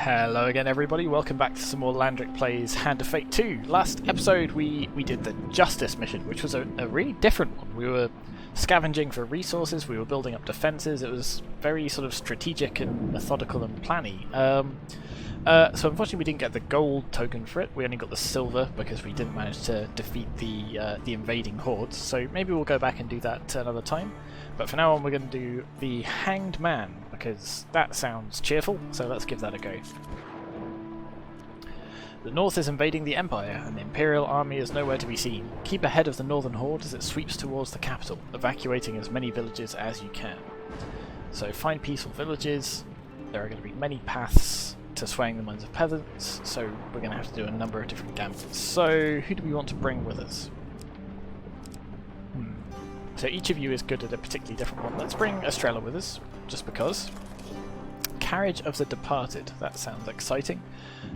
Hello again everybody, welcome back to some more Landric Plays Hand of Fate 2. Last episode we did the Justice mission, which was a really different one. We were scavenging for resources, we were building up defences, it was very sort of strategic and methodical and planny. So unfortunately we didn't get the gold token for it, we only got the silver because we didn't manage to defeat the invading hordes, so maybe we'll go back and do that another time. But for now on we're going to do the Hanged Man, because that sounds cheerful, so let's give that a go. The north is invading the Empire, and the Imperial army is nowhere to be seen. Keep ahead of the northern horde as it sweeps towards the capital, evacuating as many villages as you can. So find peaceful villages. There are going to be many paths to swaying the minds of peasants, so we're going to have to do a number of different gambles. So who do we want to bring with us? So each of you is good at a particularly different one. Let's bring Estrella with us, just because. Carriage of the Departed, that sounds exciting.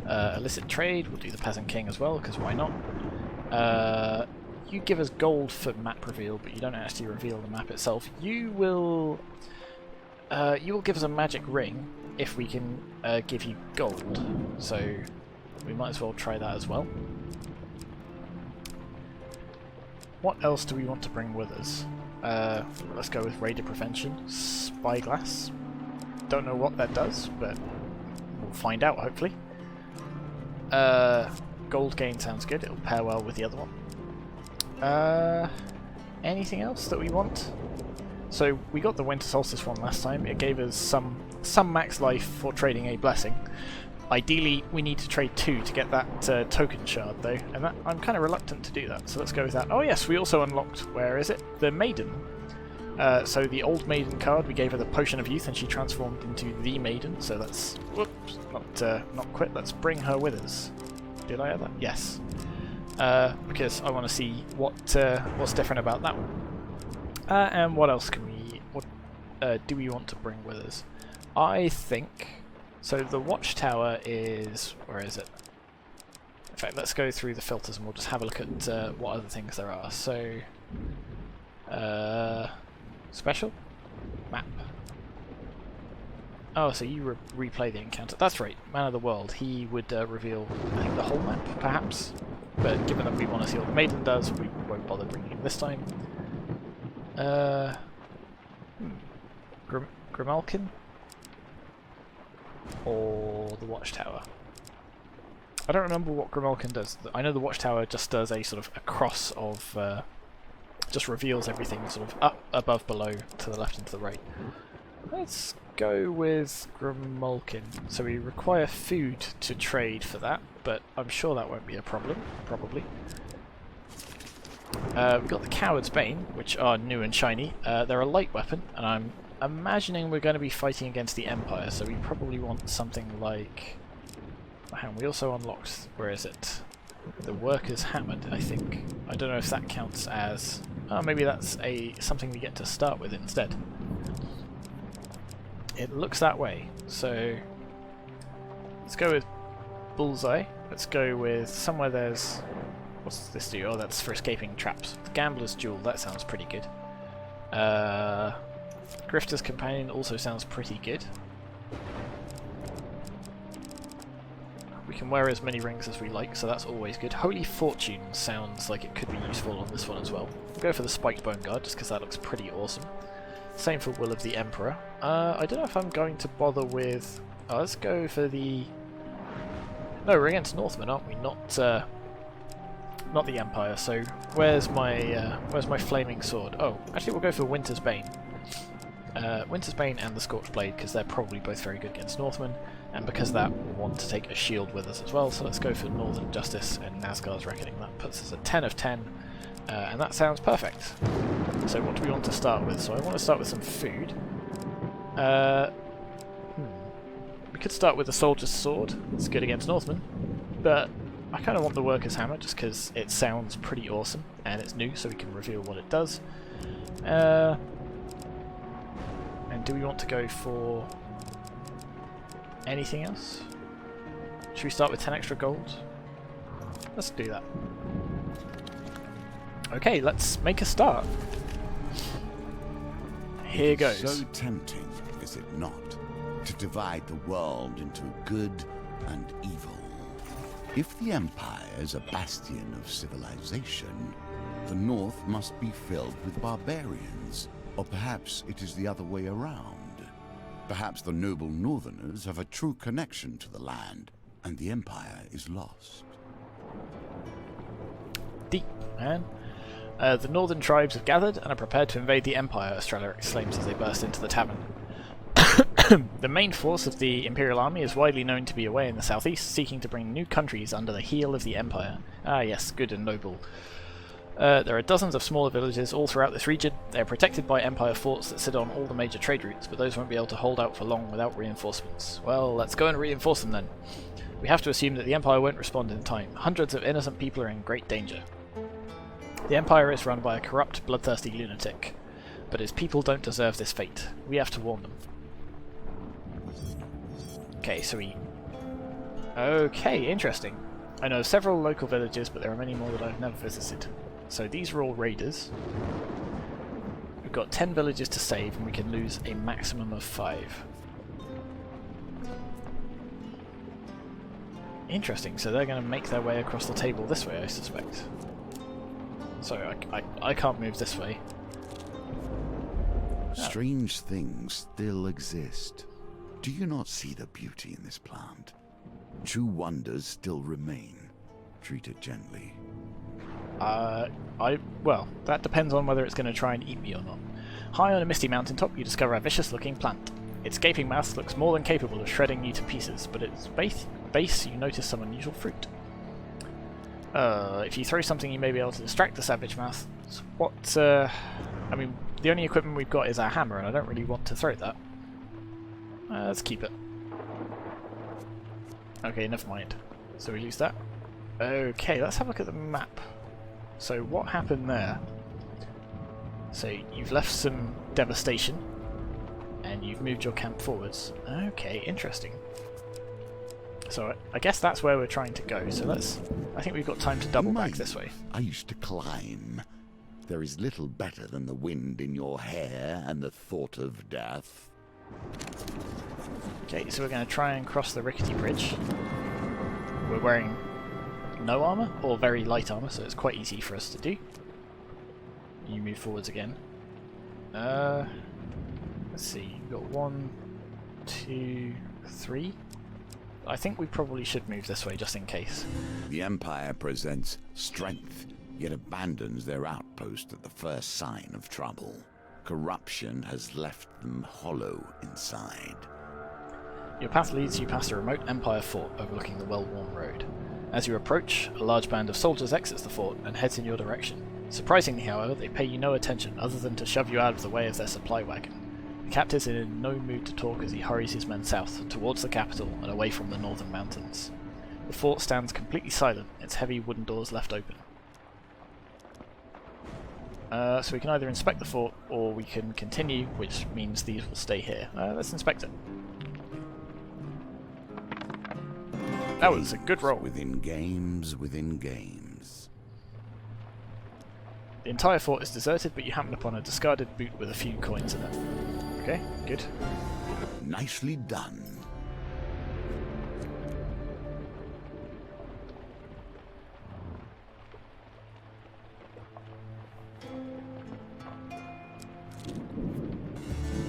Illicit trade, we'll do the Peasant King as well, because why not? You give us gold for map reveal, but you don't actually reveal the map itself. You will give us a magic ring if we can give you gold, so we might as well try that as well. What else do we want to bring with us? Let's go with Raider Prevention, Spyglass. Don't know what that does, but we'll find out hopefully. Gold Gain sounds good, it'll pair well with the other one. Anything else that we want? So we got the Winter Solstice one last time, it gave us some max life for trading a blessing. Ideally, we need to trade 2 to get that token shard, though, and that, I'm kind of reluctant to do that, so let's go with that. Oh yes, we also unlocked, where is it? The Maiden. So the old Maiden card, we gave her the Potion of Youth, and she transformed into the Maiden, so let's, whoops, not quit, let's bring her with us. Did I have that? Yes. Because I want to see what's different about that one. And what else can we, do we want to bring with us? I think... So the watchtower is... where is it? In fact, let's go through the filters and we'll just have a look at what other things there are. So... special? Map. Oh, so you replay the encounter. That's right, Man of the World. He would reveal, I think, the whole map, perhaps? But given that we want to see what the Maiden does, we won't bother bringing him this time. Grimalkin? Or the Watchtower. I don't remember what Grimalkin does. I know the Watchtower just does a sort of a cross of... just reveals everything sort of up, above, below, to the left and to the right. Let's go with Grimalkin. So we require food to trade for that, but I'm sure that won't be a problem, probably. We've got the Coward's Bane, which are new and shiny. They're a light weapon, and I'm imagining we're going to be fighting against the Empire, so we probably want something like... Hang on, we also unlocked... where is it? The Worker's Hammered, I think. I don't know if that counts as... Oh, maybe that's something we get to start with instead. It looks that way, so... Let's go with Bullseye. Let's go with somewhere there's... What's this do? Oh, that's for escaping traps. The Gambler's Jewel, that sounds pretty good. Grifter's Companion also sounds pretty good. We can wear as many rings as we like, so that's always good. Holy Fortune sounds like it could be useful on this one as well. We'll go for the Spiked Bone Guard, just because that looks pretty awesome. Same for Will of the Emperor. I don't know if I'm going to bother with... Oh, let's go for the... No, we're against Northmen, aren't we? Not the Empire, so where's my Flaming Sword? Oh, actually we'll go for Winter's Bane. Winter's Bane and the Scorched Blade, because they're probably both very good against Northmen, and because of that we'll want to take a shield with us as well, so let's go for Northern Justice and Nazgûr's Reckoning. That puts us at 10 of 10, and that sounds perfect. So what do we want to start with? So I want to start with some food. We could start with the Soldier's Sword, it's good against Northmen, but I kind of want the Worker's Hammer just because it sounds pretty awesome, and it's new so we can reveal what it does. And do we want to go for anything else? Should we start with 10 extra gold? Let's do that. Okay, let's make a start. Here goes. So tempting, is it not? to divide the world into good and evil. If the Empire is a bastion of civilization, the North must be filled with barbarians. Or perhaps it is the other way around. Perhaps the noble Northerners have a true connection to the land, and the Empire is lost. Deep, man. The northern tribes have gathered and are prepared to invade the Empire, Estrella exclaims as they burst into the tavern. The main force of the Imperial Army is widely known to be away in the southeast, seeking to bring new countries under the heel of the Empire. Ah yes, good and noble. There are dozens of smaller villages all throughout this region. They are protected by Empire forts that sit on all the major trade routes, but those won't be able to hold out for long without reinforcements. Well, let's go and reinforce them then. We have to assume that the Empire won't respond in time. Hundreds of innocent people are in great danger. The Empire is run by a corrupt, bloodthirsty lunatic, but his people don't deserve this fate. We have to warn them. Okay, so Okay, interesting. I know several local villages, but there are many more that I've never visited. So these are all raiders. We've got 10 villages to save, and we can lose a maximum of 5. Interesting, so they're going to make their way across the table this way, I suspect. So I can't move this way. Strange things still exist. Do you not see the beauty in this plant? True wonders still remain. Treat it gently. Well, that depends on whether it's going to try and eat me or not. High on a misty mountaintop, you discover a vicious-looking plant. Its gaping mouth looks more than capable of shredding you to pieces, but at its base you notice some unusual fruit. If you throw something, you may be able to distract the savage mouth. I mean, the only equipment we've got is our hammer, and I don't really want to throw that. Let's keep it. Okay, never mind. So we lose that. Okay, let's have a look at the map. So what happened there? So you've left some devastation, and you've moved your camp forwards. Okay, interesting. So I guess that's where we're trying to go, so I think we've got time to double back this way. I used to climb. There is little better than the wind in your hair and the thought of death. Okay, so we're going to try and cross the rickety bridge. We're wearing no armour, or very light armour, so it's quite easy for us to do. You move forwards again. Let's see, you've got 1, 2, 3. I think we probably should move this way just in case. The Empire presents strength, yet abandons their outpost at the first sign of trouble. Corruption has left them hollow inside. Your path leads you past a remote Empire fort overlooking the well-worn road. As you approach, a large band of soldiers exits the fort and heads in your direction. Surprisingly, however, they pay you no attention other than to shove you out of the way of their supply wagon. The captain's in no mood to talk as he hurries his men south, towards the capital and away from the northern mountains. The fort stands completely silent, its heavy wooden doors left open. So we can either inspect the fort, or we can continue, which means these will stay here. Let's inspect it. That was a good roll. Within games, within games. The entire fort is deserted, but you happen upon a discarded boot with a few coins in it. Okay, good. Nicely done.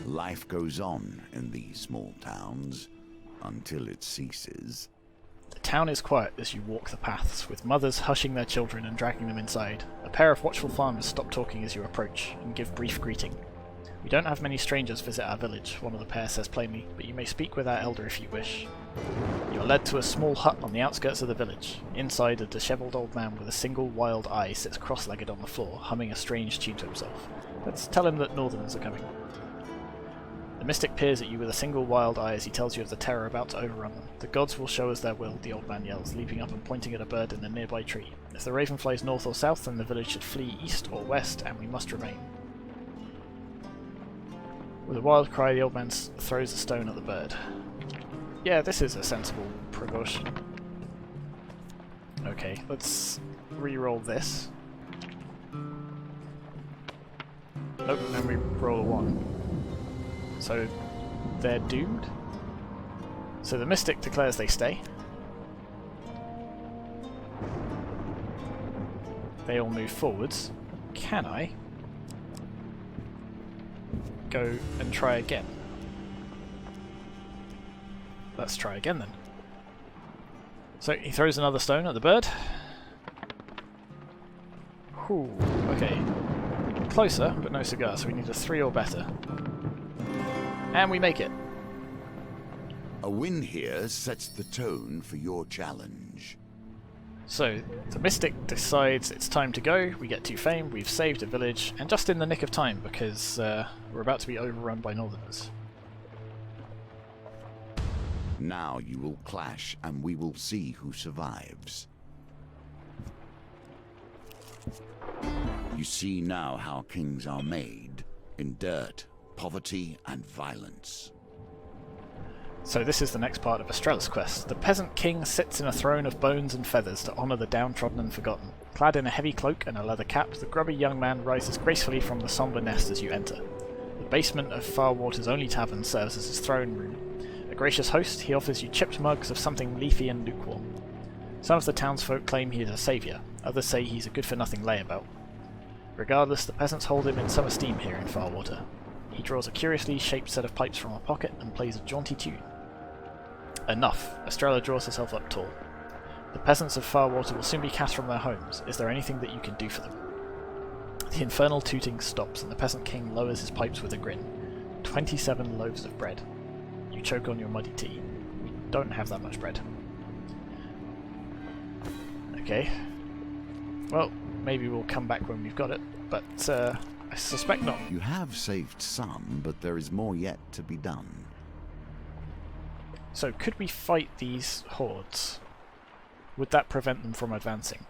Life goes on in these small towns until it ceases. The town is quiet as you walk the paths, with mothers hushing their children and dragging them inside. A pair of watchful farmers stop talking as you approach and give brief greeting. We don't have many strangers visit our village, one of the pair says plainly, but you may speak with our elder if you wish. You are led to a small hut on the outskirts of the village. Inside, a dishevelled old man with a single wild eye sits cross-legged on the floor, humming a strange tune to himself. Let's tell him that northerners are coming. The mystic peers at you with a single wild eye as he tells you of the terror about to overrun them. The gods will show us their will, the old man yells, leaping up and pointing at a bird in a nearby tree. If the raven flies north or south, then the village should flee east or west, and we must remain. With a wild cry, the old man throws a stone at the bird. Yeah, this is a sensible precaution. Okay, let's re-roll this. Nope, and then we roll a 1. So, they're doomed? So the Mystic declares they stay. They all move forwards. Can I go and try again? Let's try again then. So he throws another stone at the bird. Ooh, okay. Closer, but no cigar, so we need a 3 or better. And we make it. A win here sets the tone for your challenge. So, the Mystic decides it's time to go, we get 2 fame, we've saved a village, and just in the nick of time because we're about to be overrun by Northerners. Now you will clash and we will see who survives. You see now how kings are made, in dirt, poverty, and violence. So this is the next part of Estrella's quest. The peasant king sits in a throne of bones and feathers to honour the downtrodden and forgotten. Clad in a heavy cloak and a leather cap, the grubby young man rises gracefully from the sombre nest as you enter. The basement of Farwater's only tavern serves as his throne room. A gracious host, he offers you chipped mugs of something leafy and lukewarm. Some of the townsfolk claim he is a saviour, others say he's a good-for-nothing layabout. Regardless, the peasants hold him in some esteem here in Farwater. He draws a curiously shaped set of pipes from a pocket and plays a jaunty tune. Enough. Estrella draws herself up tall. The peasants of Farwater will soon be cast from their homes. Is there anything that you can do for them? The infernal tooting stops and the peasant king lowers his pipes with a grin. 27 loaves of bread. You choke on your muddy tea. We don't have that much bread. Okay. Well, maybe we'll come back when we've got it, but I suspect not. You have saved some, but there is more yet to be done. So could we fight these hordes? Would that prevent them from advancing?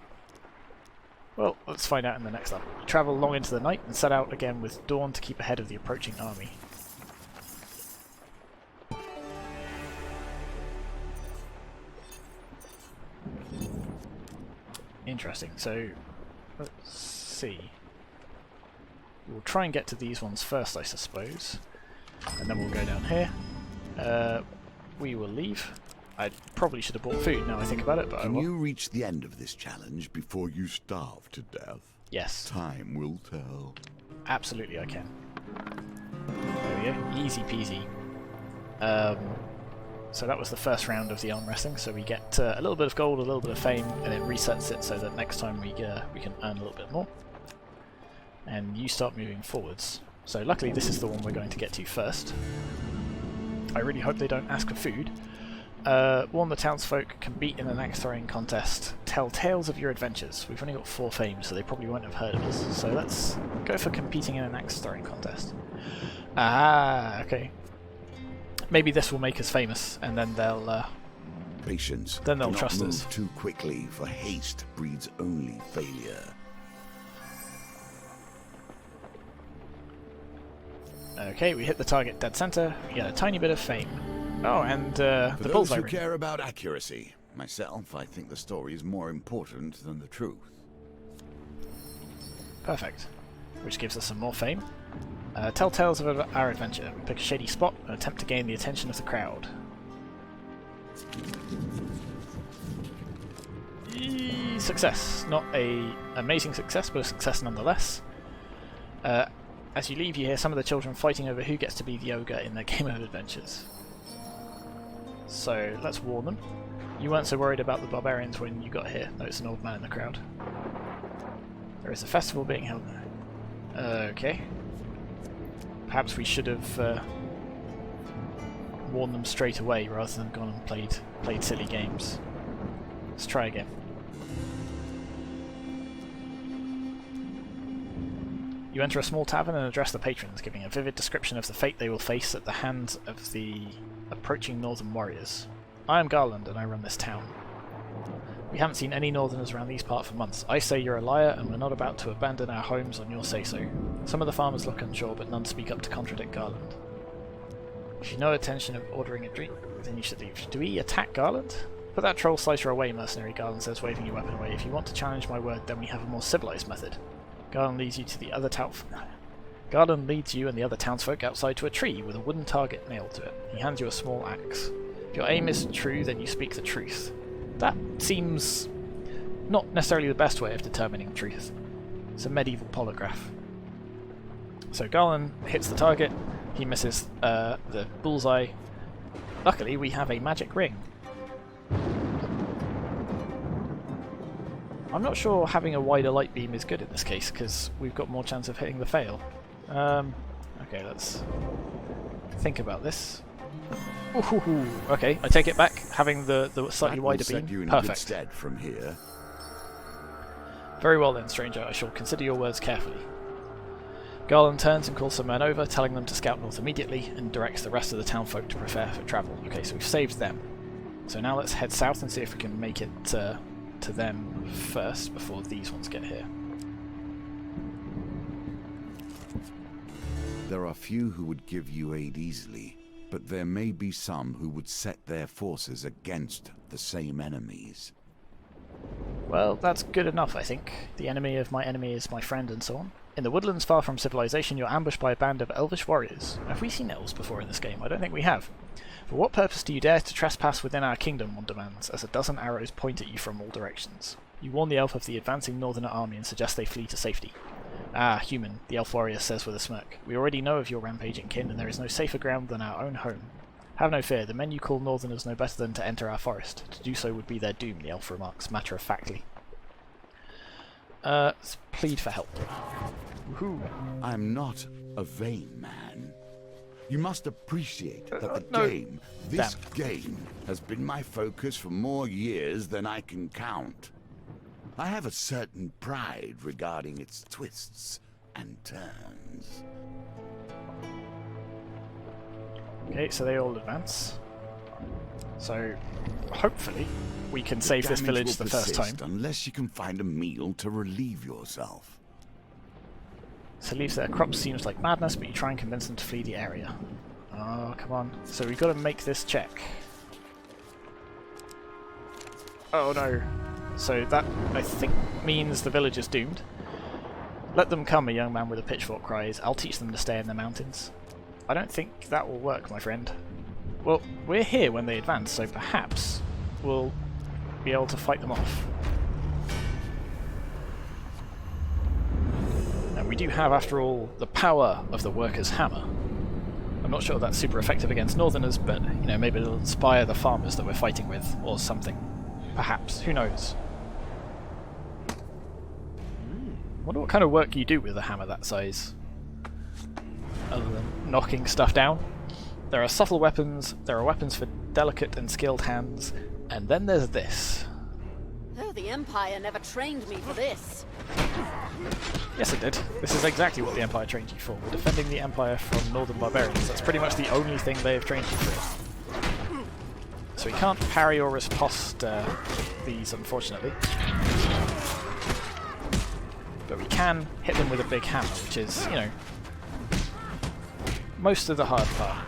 Well, let's find out in the next level. You travel long into the night and set out again with dawn to keep ahead of the approaching army. Interesting, so let's see. We'll try and get to these ones first, I suppose, and then we'll go down here. We will leave. I probably should have bought food now I think about it, but I Can will. you reach the end of this challenge before you starve to death? Yes. Time will tell. Absolutely I can. There we go. Easy peasy. So that was the first round of the arm wrestling, so we get a little bit of gold, a little bit of fame, and it resets it so that next time we can earn a little bit more. And you start moving forwards. So luckily this is the one we're going to get to first. I really hope they don't ask for food. Warn the townsfolk, compete in an axe throwing contest, tell tales of your adventures. We've only got 4 fame, so they probably won't have heard of us. So let's go for competing in an axe throwing contest. Ah, okay. Maybe this will make us famous, and then they'll Patience. Then they'll Do not trust move us. too quickly, for haste breeds only failure. Okay, we hit the target dead center. We get a tiny bit of fame. Oh, and the For those bullseye who ring. care about accuracy, myself, I think the story is more important than the truth. Perfect. Which gives us some more fame. Tell tales of our adventure. We pick a shady spot and attempt to gain the attention of the crowd. Success. Not a amazing success, but a success nonetheless. As you leave, you hear some of the children fighting over who gets to be the ogre in their game of adventures. So let's warn them. You weren't so worried about the barbarians when you got here. Notice an old man in the crowd. There is a festival being held. Okay. Perhaps we should have warned them straight away rather than gone and played silly games. Let's try again. You enter a small tavern and address the patrons, giving a vivid description of the fate they will face at the hands of the approaching northern warriors. I am Garland and I run this town. We haven't seen any northerners around these parts for months. I say you're a liar and we're not about to abandon our homes on your say-so. Some of the farmers look unsure, but none speak up to contradict Garland. If you have no intention of ordering a drink, then you should leave. Do we attack Garland? Put that troll slicer away, mercenary, Garland says, waving your weapon away. If you want to challenge my word, then we have a more civilized method. Garland leads you to the other Garland leads you and the other townsfolk outside to a tree with a wooden target nailed to it. He hands you a small axe. If your aim is true, then you speak the truth. That seems not necessarily the best way of determining truth. It's a medieval polygraph. So Garland hits the target, he misses the bullseye. Luckily we have a magic ring. I'm not sure having a wider light beam is good in this case, because we've got more chance of hitting the fail. Okay, let's think about this. Ooh, okay, I take it back. Having the slightly wider beam, you in perfect. good stead from here. Very well then, stranger. I shall consider your words carefully. Garland turns and calls some men over, telling them to scout north immediately, and directs the rest of the townfolk to prepare for travel. Okay, so we've saved them. So now let's head south and see if we can make it to them first before these ones get here. There are few who would give you aid easily, but there may be some who would set their forces against the same enemies. Well, that's good enough, I think. The enemy of my enemy is my friend, and so on. In the woodlands far from civilization, you're ambushed by a band of elvish warriors. Have we seen elves before in this game? I don't think we have. For what purpose do you dare to trespass within our kingdom, one demands, as a dozen arrows point at you from all directions. You warn the elf of the advancing northerner army and suggest they flee to safety. Ah, human, the elf warrior says with a smirk. We already know of your rampaging kin, and there is no safer ground than our own home. Have no fear, the men you call northerners know better than to enter our forest. To do so would be their doom, the elf remarks, matter-of-factly. Let's plead for help. Woohoo. I'm not a vain man. You must appreciate that the no. game, this game, has been my focus for more years than I can count. I have a certain pride regarding its twists and turns. Okay, so they all advance. So, hopefully, we can save this village the first time. Unless you can find a meal to relieve yourself. So leaves their crops seems like madness, but you try and convince them to flee the area. Oh, come on. So we've got to make this check. Oh no. So that, I think, means the village is doomed. Let them come, a young man with a pitchfork cries. I'll teach them to stay in the mountains. I don't think that will work, my friend. Well, we're here when they advance, so perhaps we'll be able to fight them off. And we do have, after all, the power of the worker's hammer. I'm not sure that's super effective against northerners, but, you know, maybe it'll inspire the farmers that we're fighting with, or something. Perhaps. Who knows? Wonder what kind of work you do with a hammer that size, other than knocking stuff down. There are subtle weapons, there are weapons for delicate and skilled hands, and then there's this. Oh, the Empire never trained me for this. Yes, it did. This is exactly what the Empire trained you for. We're defending the Empire from northern barbarians. That's pretty much the only thing they have trained you for. So we can't parry or riposte these, unfortunately. But we can hit them with a big hammer, which is, you know, most of the hard part.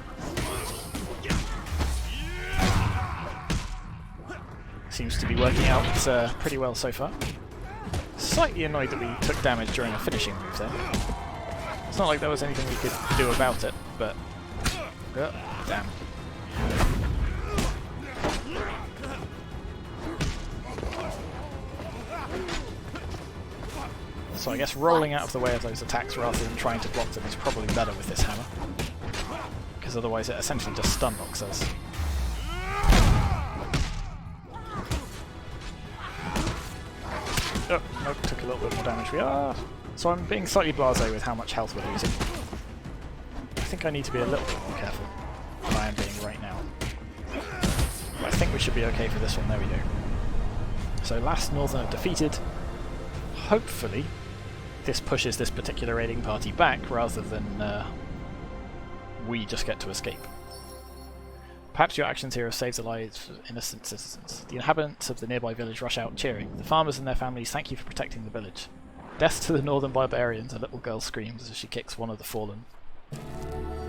Seems to be working out pretty well so far. Slightly annoyed that we took damage during a finishing move there. It's not like there was anything we could do about it, but... damn. So I guess rolling out of the way of those attacks rather than trying to block them is probably better with this hammer. Because otherwise it essentially just stun locks us. Oh, nope, took a little bit more damage. We are. So I'm being slightly blasé with how much health we're losing. I think I need to be a little bit more careful than I am being right now. But I think we should be okay for this one. There we go. So last Northerner defeated. Hopefully this pushes this particular raiding party back rather than we just get to escape. Perhaps your actions here have saved the lives of innocent citizens. The inhabitants of the nearby village rush out cheering. The farmers and their families thank you for protecting the village. Death to the northern barbarians, a little girl screams as she kicks one of the fallen.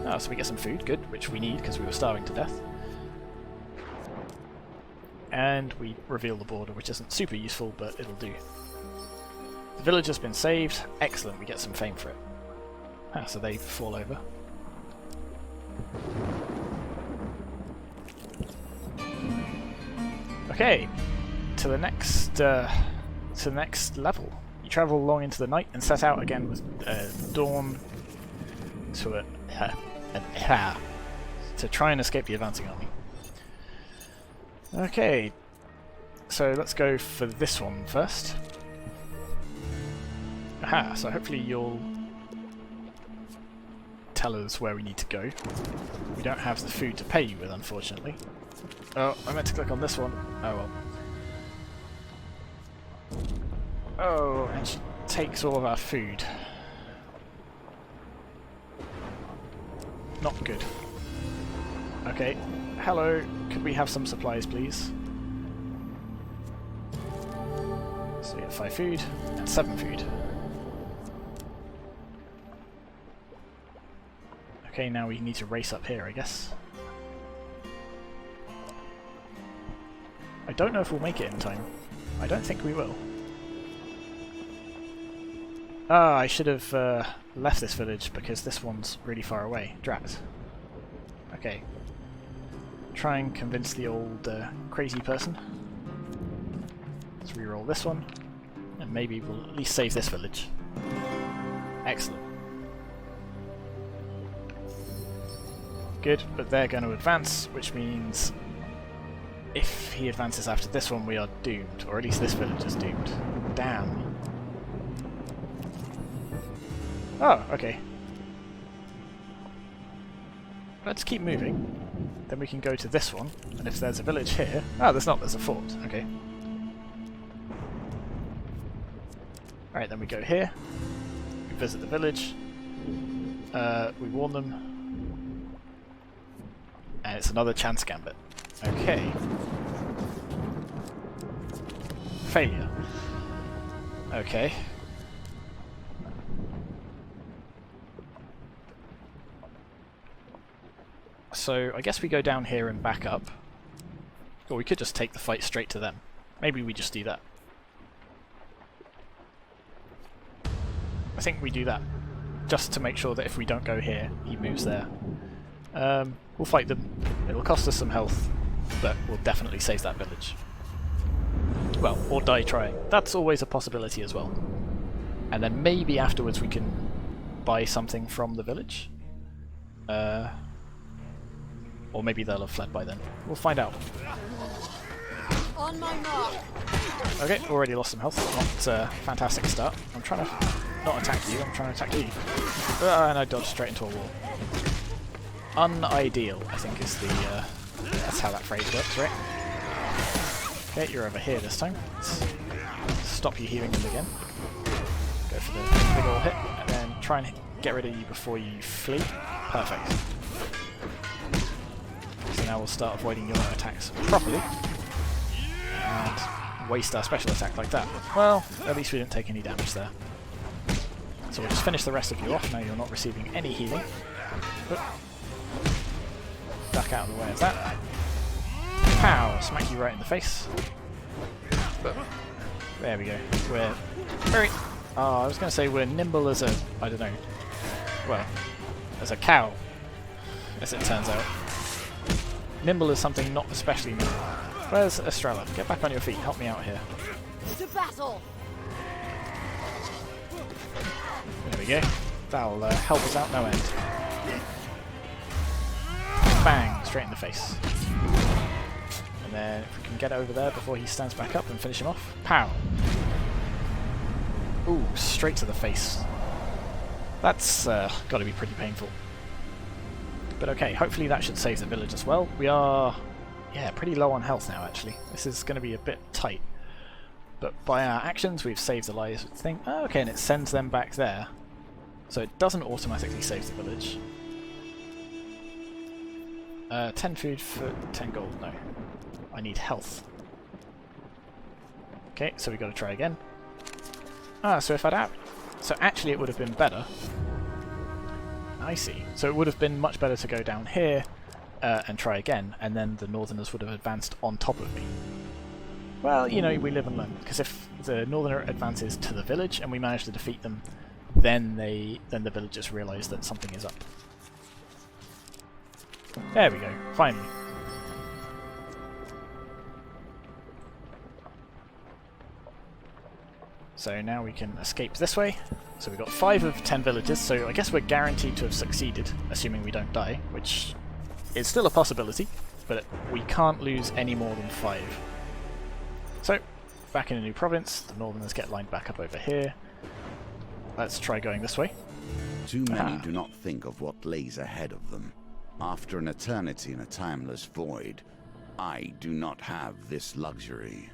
Ah, so we get some food, good, which we need because we were starving to death. And we reveal the border, which isn't super useful, but it'll do. The village has been saved. Excellent, we get some fame for it. Ah, so they fall over. Okay, to the next level. You travel long into the night and set out again with dawn to try and escape the advancing army. Okay, so let's go for this one first. Aha, so hopefully you'll tell us where we need to go. We don't have the food to pay you with, unfortunately. Oh, I meant to click on this one. Oh well. Oh, and she takes all of our food. Not good. Okay, hello, could we have some supplies, please? So we get 5 food and 7 food. Okay, now we need to race up here, I guess. I don't know if we'll make it in time. I don't think we will. Ah, I should have left this village because this one's really far away. Drat. Okay. Try and convince the old crazy person. Let's reroll this one, and maybe we'll at least save this village. Excellent. Good, but they're going to advance, which means if he advances after this one, we are doomed. Or at least this village is doomed. Damn. Oh, okay. Let's keep moving. Then we can go to this one, and if there's a village here... Ah, there's not, there's a fort. Okay. Alright, then we go here. We visit the village. We warn them. And it's another chance gambit. Okay. Failure. Okay. So I guess we go down here and back up. Or we could just take the fight straight to them. Maybe we just do that. I think we do that. Just to make sure that if we don't go here, he moves there. We'll fight them. It'll cost us some health, but we'll definitely save that village. Well, or die trying. That's always a possibility as well. And then maybe afterwards we can buy something from the village. Or maybe they'll have fled by then. We'll find out. On my mark. Okay, already lost some health. Not a fantastic start. I'm trying to not attack you, I'm trying to attack you. And I dodged straight into a wall. Unideal, I think is the... that's how that phrase works, right? Okay, you're over here this time. Let's stop you healing them again. Go for the big ol' hit, and then try and get rid of you before you flee. Perfect. So now we'll start avoiding your attacks properly. And waste our special attack like that. Well, at least we didn't take any damage there. So we'll just finish the rest of you off, now you're not receiving any healing. Duck out of the way of that. Pow! Smack you right in the face. There we go. We're very... Oh, I was going to say we're nimble as a... I don't know. Well, as a cow, as it turns out. Nimble is something not especially nimble. Where's Estrella? Get back on your feet. Help me out here. To battle. There we go. That'll help us out no end. Bang! Straight in the face. And then if we can get over there before he stands back up and finish him off. Pow! Ooh, straight to the face. That's got to be pretty painful. But okay, hopefully that should save the village as well. We are, yeah, pretty low on health now actually. This is going to be a bit tight. But by our actions we've saved the lives thing. Oh, okay, and it sends them back there. So it doesn't automatically save the village. 10 food for 10 gold, no. I need health. Okay, so we've got to try again. Ah, so if I'd out... So actually it would have been better. I see. So it would have been much better to go down here and try again, and then the Northerners would have advanced on top of me. Well, you know, we live and learn. Because if the Northerner advances to the village and we manage to defeat them, then the villagers realise that something is up. There we go, finally. So now we can escape this way. So we've got 5 of 10 villages, so I guess we're guaranteed to have succeeded, assuming we don't die, which is still a possibility, but we can't lose any more than 5. So, back in a new province, the northerners get lined back up over here. Let's try going this way. Too many do not think of what lays ahead of them. After an eternity in a timeless void, I do not have this luxury.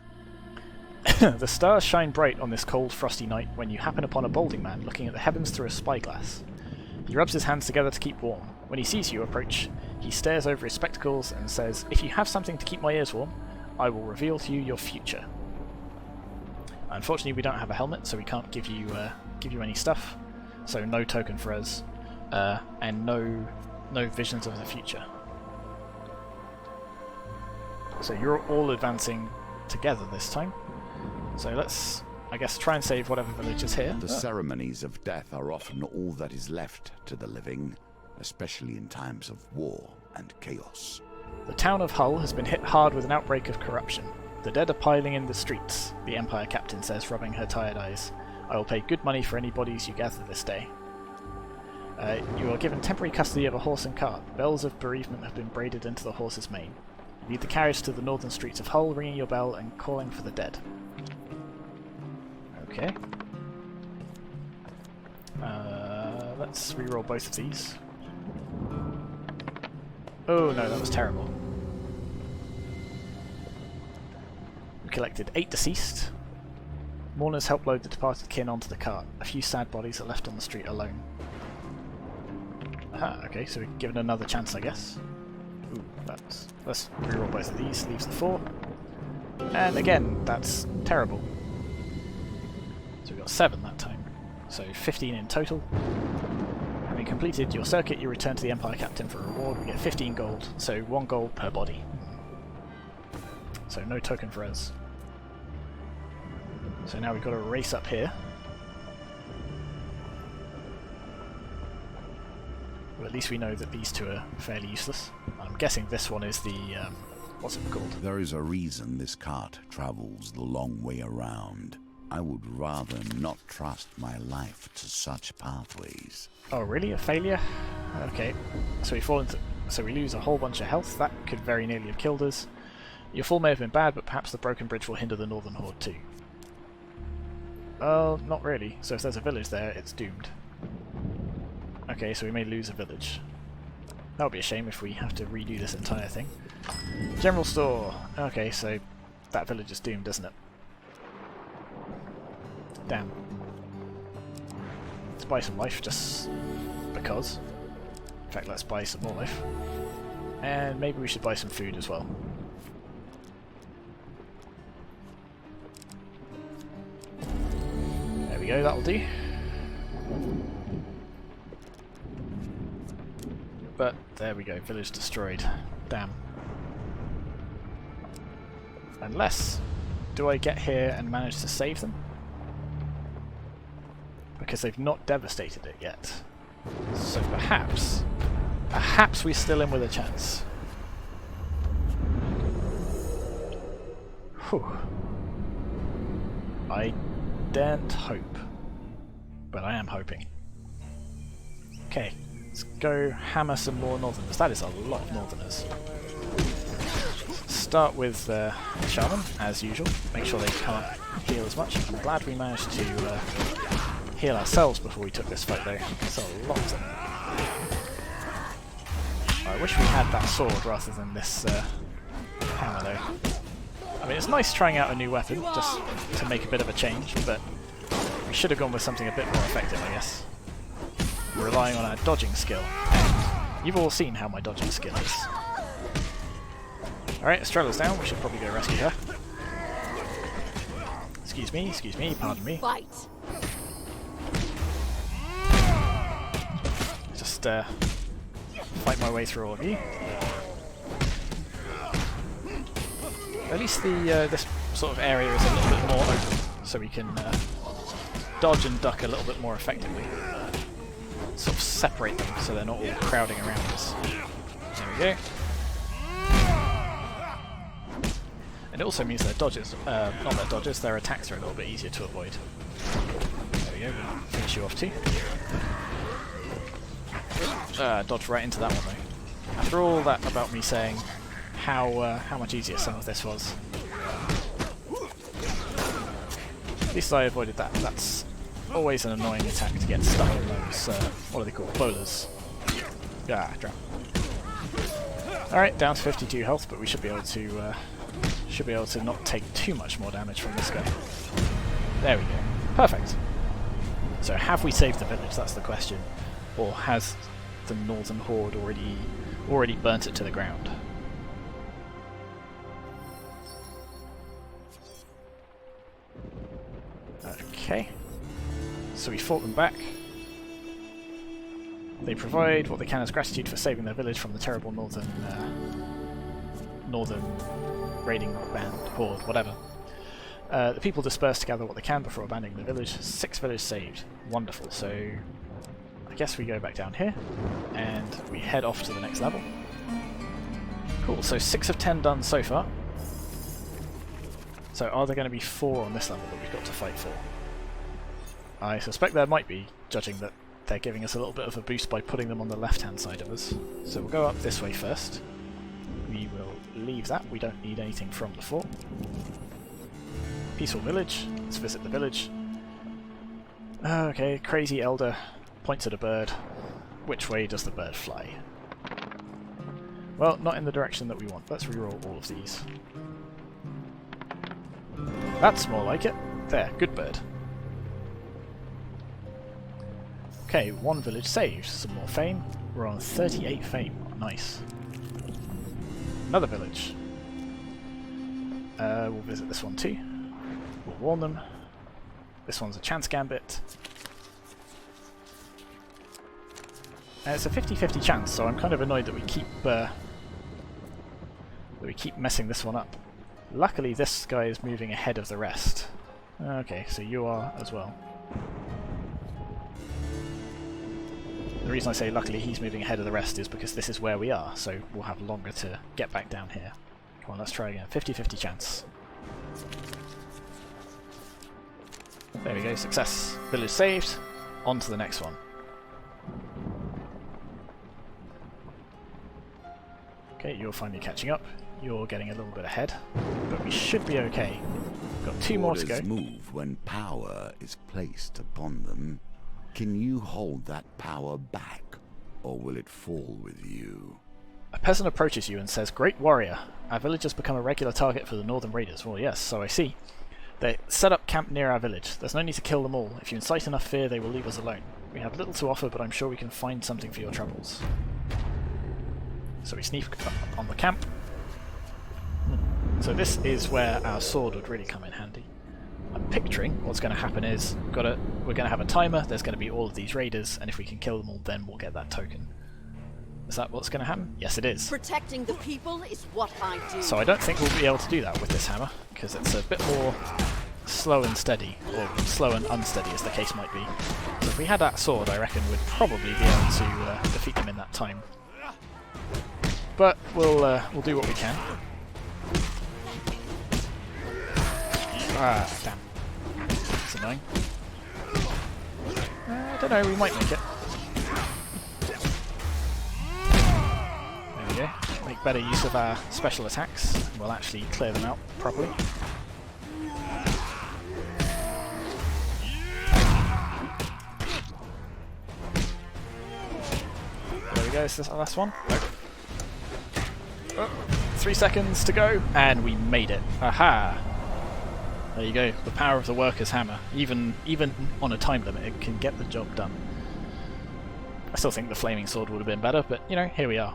The stars shine bright on this cold, frosty night when you happen upon a balding man looking at the heavens through a spyglass. He rubs his hands together to keep warm. When he sees you approach, he stares over his spectacles and says, "If you have something to keep my ears warm, I will reveal to you your future." Unfortunately, we don't have a helmet, so we can't give you any stuff. So no token for us, and no visions of the future. So you're all advancing together this time. So let's, I guess, try and save whatever village is here. The ceremonies of death are often all that is left to the living, especially in times of war and chaos. The town of Hull has been hit hard with an outbreak of corruption. The dead are piling in the streets, the Empire captain says, rubbing her tired eyes. I will pay good money for any bodies you gather this day. You are given temporary custody of a horse and cart. Bells of bereavement have been braided into the horse's mane. Lead the carriage to the northern streets of Hull, ringing your bell and calling for the dead. Okay. Let's reroll both of these. Oh no, that was terrible. We collected 8 deceased. Mourners help load the departed kin onto the cart. A few sad bodies are left on the street alone. Aha, okay, so we're given another chance, I guess. Ooh, let's reroll both of these, leaves the 4. And again, that's terrible. So we got 7 that time. So 15 in total. Having completed your circuit, you return to the Empire Captain for a reward. We get 15 gold, so 1 gold per body. So no token for us. So now we've got to race up here. Well, at least we know that these 2 are fairly useless. I'm guessing this one is the... what's it called? There is a reason this cart travels the long way around. I would rather not trust my life to such pathways. Oh really? A failure? Okay. So we fall into... So we lose a whole bunch of health. That could very nearly have killed us. Your fall may have been bad, but perhaps the broken bridge will hinder the northern horde too. Oh, not really. So if there's a village there, it's doomed. Okay, so we may lose a village. That would be a shame if we have to redo this entire thing. General store! Okay, so that village is doomed, isn't it? Damn. Let's buy some life, just because. In fact, let's buy some more life. And maybe we should buy some food as well. There we go, that'll do. But there we go, village destroyed. Damn. Unless, do I get here and manage to save them? Because they've not devastated it yet. So perhaps we're still in with a chance. Whew. I daren't hope, but I am hoping. Okay, let's go hammer some more northerners. That is a lot of northerners. Start with Shaman, as usual. Make sure they can't heal as much. I'm glad we managed to heal ourselves before we took this fight though. There's a lot of them. I wish we had that sword rather than this hammer though. I mean, it's nice trying out a new weapon, just to make a bit of a change, but we should have gone with something a bit more effective, I guess. We're relying on our dodging skill, and you've all seen how my dodging skill is. Alright, Estrella's down, we should probably go rescue her. Excuse me, pardon me. Fight. Just fight my way through all of you. At least the this sort of area is a little bit more open, so we can dodge and duck a little bit more effectively. Sort of separate them so they're not all crowding around us. There we go. And it also means their dodges, not their dodges, their attacks are a little bit easier to avoid. There we go, we'll finish you off too. Dodge right into that one though. After all that about me saying how much easier some of this was. At least I avoided that. That's always an annoying attack to get stuck in those, what are they called, bowlers. Ah, drop. Alright, down to 52 health, but we should be able to not take too much more damage from this guy. There we go. Perfect. So have we saved the village? That's the question. Or has the Northern Horde already burnt it to the ground? Okay. So we fought them back. They provide what they can as gratitude for saving their village from the terrible northern raiding band, horde, whatever. The people disperse to gather what they can before abandoning the village. 6 villages saved. Wonderful. So I guess we go back down here and we head off to the next level. Cool, so 6 of 10 done so far. So are there going to be 4 on this level that we've got to fight for? I suspect there might be, judging that they're giving us a little bit of a boost by putting them on the left-hand side of us. So we'll go up this way first. We will leave that, we don't need anything from the fort. Peaceful village, let's visit the village. Okay, crazy elder points at a bird. Which way does the bird fly? Well, not in the direction that we want. Let's reroll all of these. That's more like it. There, good bird. Okay, 1 village saved. Some more fame. We're on 38 fame. Nice. Another village. We'll visit this one too. We'll warn them. This one's a chance gambit. And it's a 50-50 chance, so I'm kind of annoyed that we keep messing this one up. Luckily this guy is moving ahead of the rest. Okay, so you are as well. The reason I say luckily he's moving ahead of the rest is because this is where we are, so we'll have longer to get back down here. Come on, let's try again. 50-50 chance. There we go, success. Village saved. On to the next one. Okay, you're finally catching up. You're getting a little bit ahead, but we should be okay. We've got 2 more to go. Move when power is placed upon them. Can you hold that power back, or will it fall with you? A peasant approaches you and says, "Great warrior, our village has become a regular target for the northern raiders." Well, yes, so I see. They set up camp near our village. There's no need to kill them all. If you incite enough fear, they will leave us alone. We have little to offer, but I'm sure we can find something for your troubles. So we sneak up on the camp. So this is where our sword would really come in handy. I'm picturing what's going to happen is we're going to have a timer, there's going to be all of these raiders, and if we can kill them all, then we'll get that token. Is that what's going to happen? Yes, it is. Protecting the people is what I do. So I don't think we'll be able to do that with this hammer, because it's a bit more slow and steady, or slow and unsteady as the case might be. So if we had that sword, I reckon we'd probably be able to defeat them in that time. But we'll do what we can. Ah, damn. That's annoying. I don't know, we might make it. There we go. Make better use of our special attacks, and we'll actually clear them out properly. There we go, is this our last one? Nope. Oh, 3 seconds to go, and we made it. Aha! There you go, the power of the worker's hammer. Even on a time limit, it can get the job done. I still think the flaming sword would have been better, but you know, here we are.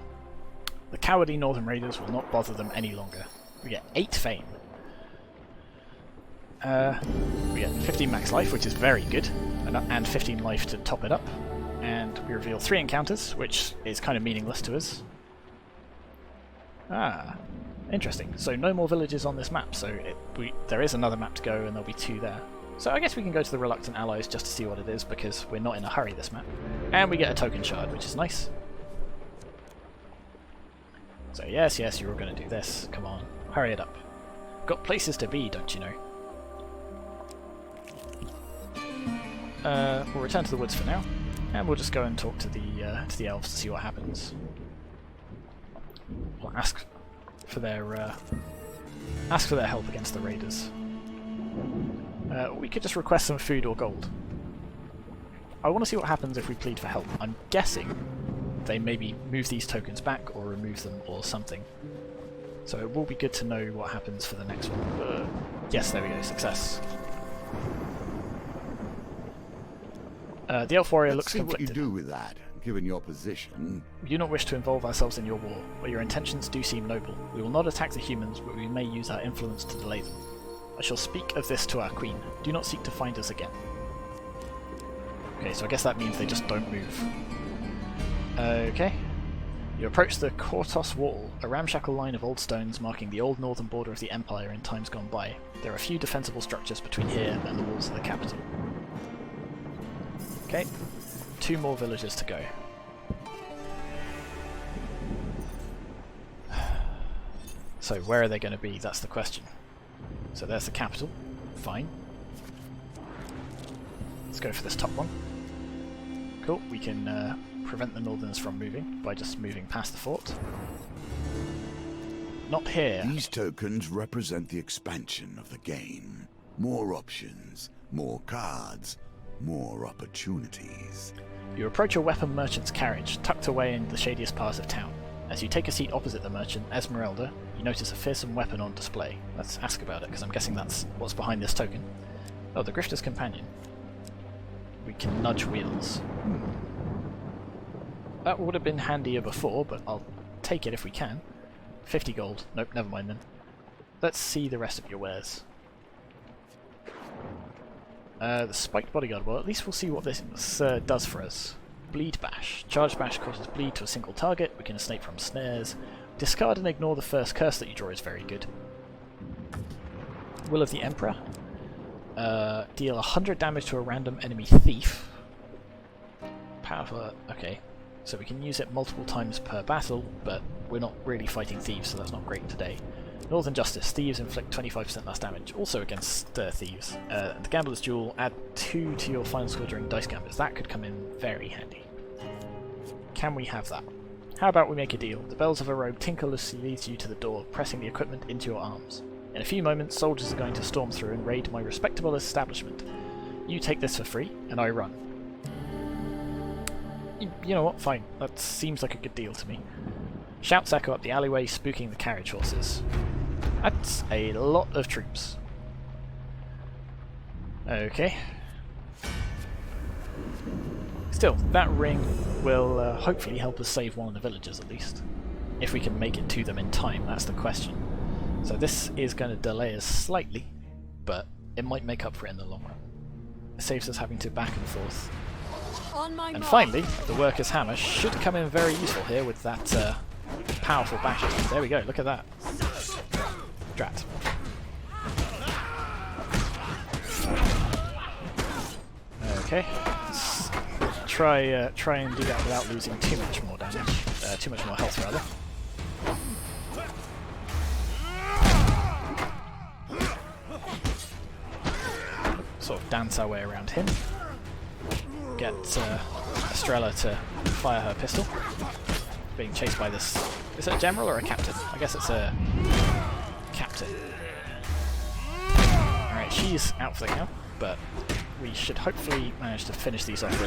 The cowardly northern raiders will not bother them any longer. We get 8 fame. We get 15 max life, which is very good, and 15 life to top it up. And we reveal 3 encounters, which is kind of meaningless to us. Ah, interesting. So no more villages on this map, so there is another map to go and there'll be 2 there. So I guess we can go to the Reluctant Allies just to see what it is, because we're not in a hurry this map. And we get a token shard, which is nice. So yes, you're all going to do this. Come on, hurry it up. got places to be, don't you know? We'll return to the woods for now, and we'll just go and talk to the elves to see what happens. We'll ask for their help against the raiders. We could just request some food or gold. I want to see what happens if we plead for help. I'm guessing they maybe move these tokens back or remove them or something. So it will be good to know what happens for the next one. Yes, there we go, success. The elf warrior looks conflicted. What you do with that, given your position. We do not wish to involve ourselves in your war, but your intentions do seem noble. We will not attack the humans, but we may use our influence to delay them. I shall speak of this to our queen. Do not seek to find us again. Okay, so I guess that means they just don't move. Okay. You approach the Kortos Wall, a ramshackle line of old stones marking the old northern border of the Empire in times gone by. There are few defensible structures between here and the walls of the capital. Okay, 2 more villages to go. So where are they going to be? That's the question. So there's the capital. Fine. Let's go for this top one. Cool, we can prevent the northerners from moving by just moving past the fort. Not here. These tokens represent the expansion of the game. More options, more cards, more opportunities. You approach a weapon merchant's carriage, tucked away in the shadiest part of town. As you take a seat opposite the merchant, Esmeralda, you notice a fearsome weapon on display. Let's ask about it, because I'm guessing that's what's behind this token. Oh, the Grifter's Companion. We can nudge wheels. That would have been handier before, but I'll take it if we can. 50 gold. Nope, never mind then. Let's see the rest of your wares. The spiked bodyguard. Well, at least we'll see what this does for us. Bleed bash. Charge bash causes bleed to a single target. We can escape from snares. Discard and ignore the first curse that you draw is very good. Will of the Emperor. Deal 100 damage to a random enemy thief. Powerful. Okay. So we can use it multiple times per battle, but we're not really fighting thieves, so that's not great today. Northern Justice. Thieves inflict 25% less damage, also against thieves. The Gambler's Duel. Add 2 to your final score during dice gamblers. That could come in very handy. Can we have that? How about we make a deal? The bells of a robe tinkle as she leads you to the door, pressing the equipment into your arms. In a few moments, soldiers are going to storm through and raid my respectable establishment. You take this for free, and I run. You know what? Fine. That seems like a good deal to me. Shouts echo up the alleyway, spooking the carriage horses. That's a lot of troops. Okay. Still, that ring will hopefully help us save one of the villagers at least. If we can make it to them in time, that's the question. So this is going to delay us slightly, but it might make up for it in the long run. It saves us having to back and forth. And finally, the Worker's Hammer should come in very useful here with that powerful bash. There we go, look at that. Drat. Okay, let's try and do that without losing too much more damage, too much more health rather. Sort of dance our way around him. Get Estrella to fire her pistol. Being chased by this... Is it a general or a captain? I guess it's a captain. Alright, she's out for the count, but we should hopefully manage to finish these off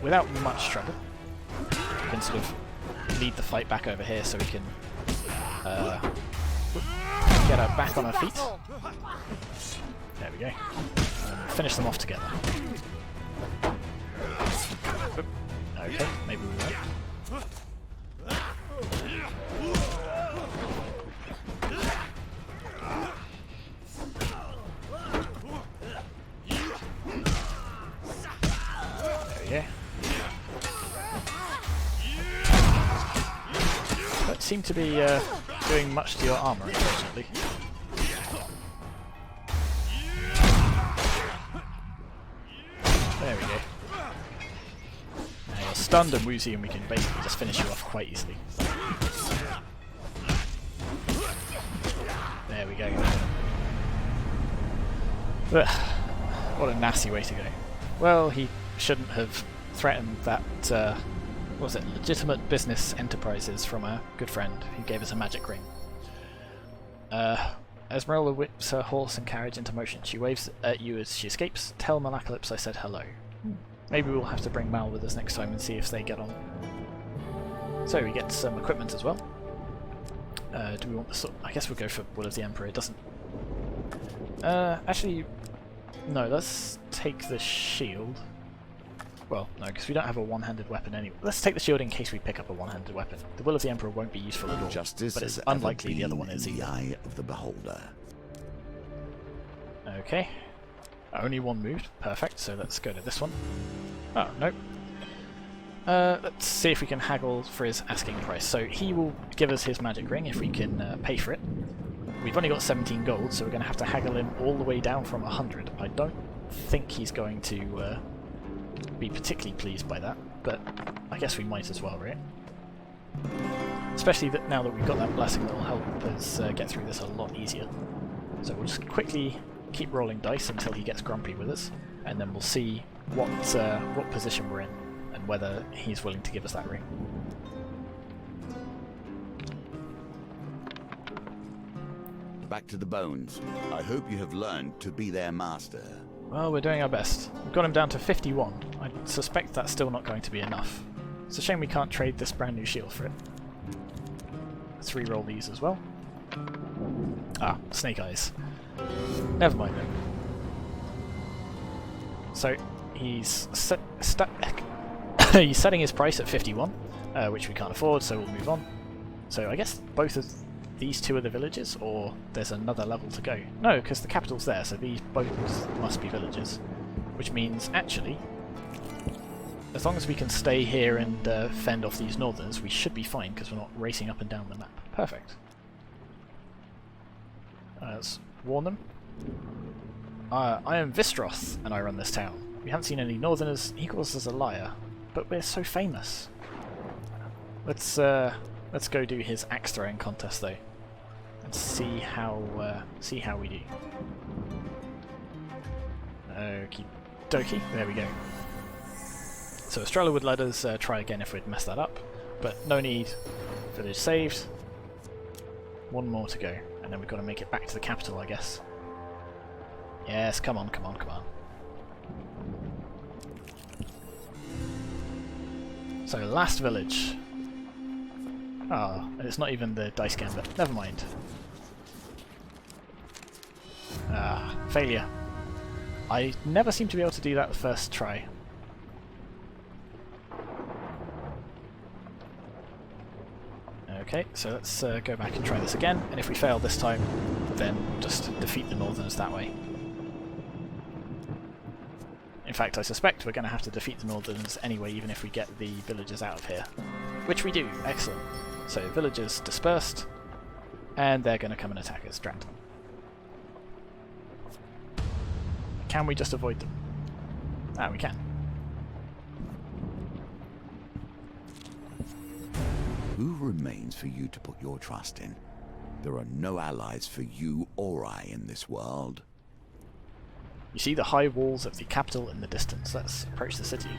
without much trouble. We can sort of lead the fight back over here so we can get her back on her feet. There we go. And finish them off together. Okay, maybe we won't. There we go. Don't seem to be doing much to your armour, unfortunately. There we go. Now you're stunned and woozy and we can basically just finish you off quite easily. There we go. Ugh, what a nasty way to go. Well, he shouldn't have threatened that, what was it, legitimate business enterprises from a good friend who gave us a magic ring. Esmeralda whips her horse and carriage into motion. She waves at you as she escapes. Tell Malacalypse I said hello. Maybe we'll have to bring Mal with us next time and see if they get on. So we get some equipment as well. Do we want the I guess we'll go for Will of the Emperor. It doesn't... actually, no, let's take the shield. Well, no, because we don't have a one-handed weapon anyway. Let's take the shield in case we pick up a one-handed weapon. The Will of the Emperor won't be useful at all, Justice but it's has unlikely ever the other been one is in the either. eye of the beholder. Okay. Only one moved. Perfect, so let's go to this one. Oh, nope. Let's see if we can haggle for his asking price. So he will give us his magic ring if we can pay for it. We've only got 17 gold, so we're going to have to haggle him all the way down from 100. I don't think he's going to be particularly pleased by that, but I guess we might as well, right? Especially that now that we've got that blessing that will help us get through this a lot easier. So we'll just quickly keep rolling dice until he gets grumpy with us, and then we'll see what position we're in and whether he's willing to give us that ring. Back to the bones. I hope you have learned to be their master. Well, we're doing our best. We've got him down to 51. I suspect that's still not going to be enough. It's a shame we can't trade this brand new shield for it. Let's re-roll these as well. Ah, snake eyes. Never mind then. So he's he's setting his price at 51, which we can't afford, so we'll move on. So I guess both of these two are the villages, or there's another level to go. No, because the capital's there, so these both must be villages. Which means, actually, as long as we can stay here and fend off these northerners, we should be fine, because we're not racing up and down the map. Perfect. Let's warn them. I am Vistroth, and I run this town. We haven't seen any northerners. He calls us a liar, but we're so famous. Let's go do his axe throwing contest though, and see how we do. Okie dokie, there we go. So Estrella would let us try again if we'd messed that up, but no need. Village saved. One more to go, and then we've got to make it back to the capital, I guess. Yes, come on, come on, come on. So last village. Ah, and it's not even the dice gambit. Never mind. Ah, failure. I never seem to be able to do that the first try. Okay, so let's go back and try this again, and if we fail this time, then just defeat the Northerners that way. In fact, I suspect we're going to have to defeat the Northerners anyway, even if we get the villagers out of here. Which we do! Excellent. So, villagers dispersed, and they're going to come and attack us. Drat. Can we just avoid them? Ah, we can. Who remains for you to put your trust in? There are no allies for you or I in this world. You see the high walls of the capital in the distance. Let's approach the city.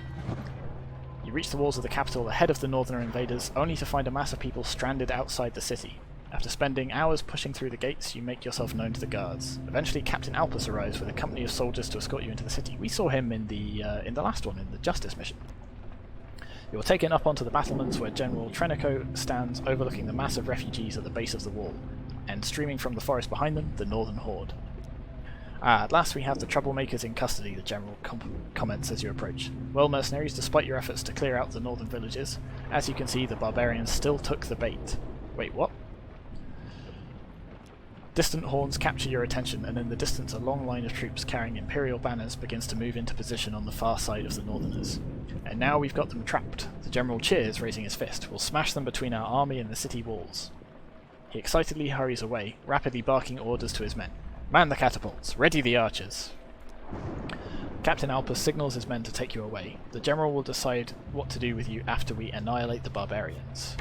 You reach the walls of the capital ahead of the northerner invaders, only to find a mass of people stranded outside the city. After spending hours pushing through the gates, you make yourself known to the guards. Eventually, Captain Alpus arrives with a company of soldiers to escort you into the city. We saw him in the last one, in the Justice mission. You are taken up onto the battlements where General Trenico stands overlooking the mass of refugees at the base of the wall, and streaming from the forest behind them, the northern horde. At last we have the troublemakers in custody, the General comments as you approach. Well, mercenaries, despite your efforts to clear out the northern villages, as you can see, the barbarians still took the bait. Wait, what? Distant horns capture your attention, and in the distance a long line of troops carrying imperial banners begins to move into position on the far side of the northerners. And now we've got them trapped. The general cheers, raising his fist. We'll smash them between our army and the city walls. He excitedly hurries away, rapidly barking orders to his men. Man the catapults! Ready the archers! Captain Alpus signals his men to take you away. The general will decide what to do with you after we annihilate the barbarians.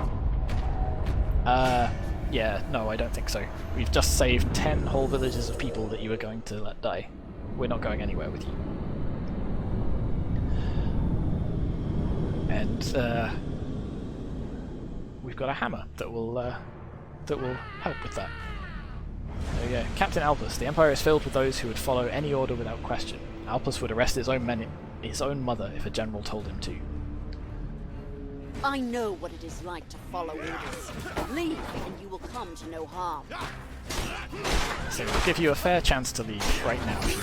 Yeah, no, I don't think so. We've just saved 10 whole villages of people that you were going to let die. we're not going anywhere with you. And we've got a hammer that will help with that. There we go. Captain Alpus. The Empire is filled with those who would follow any order without question. Alpus would arrest his own mother if a general told him to. I know what it is like to follow orders. Leave, and you will come to no harm. So we'll give you a fair chance to leave right now if you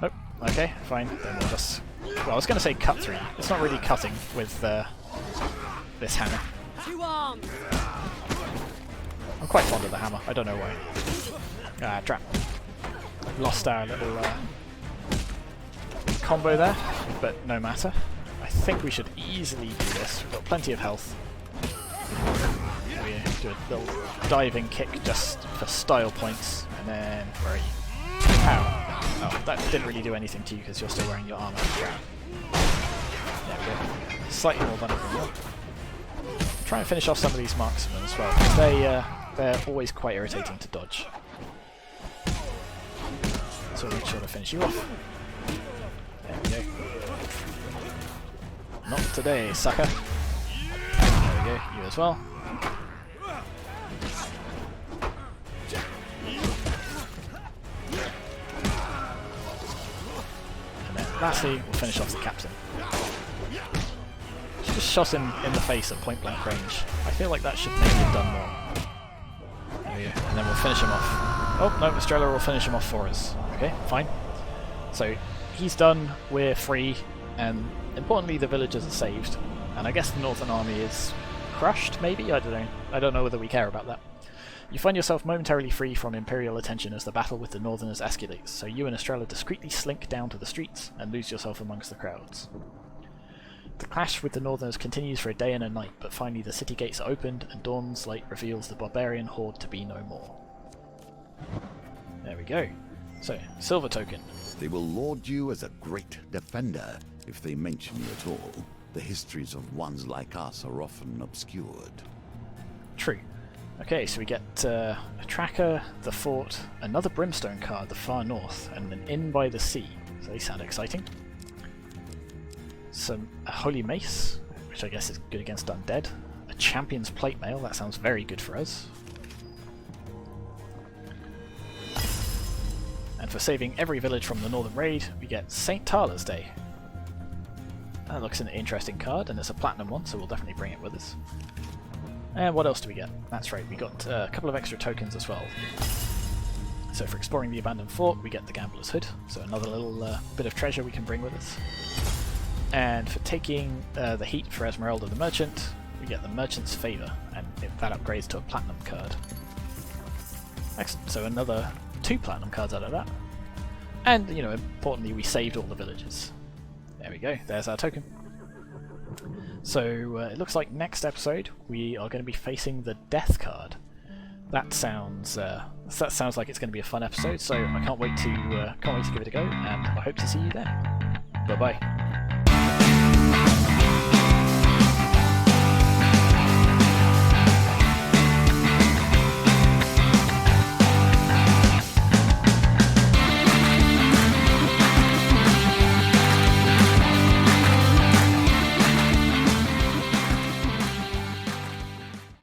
want. Oh, okay, fine. Then we'll just... Well, I was going to say cut through. It's not really cutting with this hammer. To arms! I'm quite fond of the hammer. I don't know why. Ah, trap. Lost our little combo there, but no matter. I think we should easily do this. We've got plenty of health. We do a little diving kick just for style points, and then where are you? Ow. Oh, that didn't really do anything to you because you're still wearing your armor. There we go. Slightly more vulnerable. Try and finish off some of these marksmen as well, because they're always quite irritating to dodge. So make sure to finish you off. There we go. Not today, sucker. There we go, you as well. And then lastly, we'll finish off the captain. Just shot him in the face at point blank range. I feel like that should maybe have done more. There we go. And then we'll finish him off. Oh, no, Estrella will finish him off for us. Okay, fine. So, he's done, we're free, and importantly the villagers are saved. And I guess the Northern Army is crushed, maybe? I don't know. I don't know whether we care about that. You find yourself momentarily free from Imperial attention as the battle with the Northerners escalates, so you and Estrella discreetly slink down to the streets and lose yourself amongst the crowds. The clash with the Northerners continues for a day and a night, but finally the city gates are opened and dawn's light reveals the barbarian horde to be no more. There we go. So, silver token. They will laud you as a great defender if they mention you at all. The histories of ones like us are often obscured. True. Okay, so we get a tracker, the fort, another brimstone card, the far north, and an inn by the sea. So they sound exciting. A holy mace, which I guess is good against undead. A champion's plate mail, that sounds very good for us. And for saving every village from the northern raid, we get St. Tala's Day. That looks an interesting card, and it's a platinum one, so we'll definitely bring it with us. And what else do we get? That's right, we got a couple of extra tokens as well. So for exploring the abandoned fort, we get the Gambler's Hood, so another little bit of treasure we can bring with us. And for taking the heat for Esmeralda the Merchant, we get the Merchant's Favour, and that upgrades to a platinum card. Excellent, so another 2 platinum cards out of that. And, you know, importantly, we saved all the villages. There we go, there's our token. So it looks like next episode we are going to be facing the Death card. That sounds like it's going to be a fun episode, so I can't wait to give it a go, and I hope to see you there. Bye bye.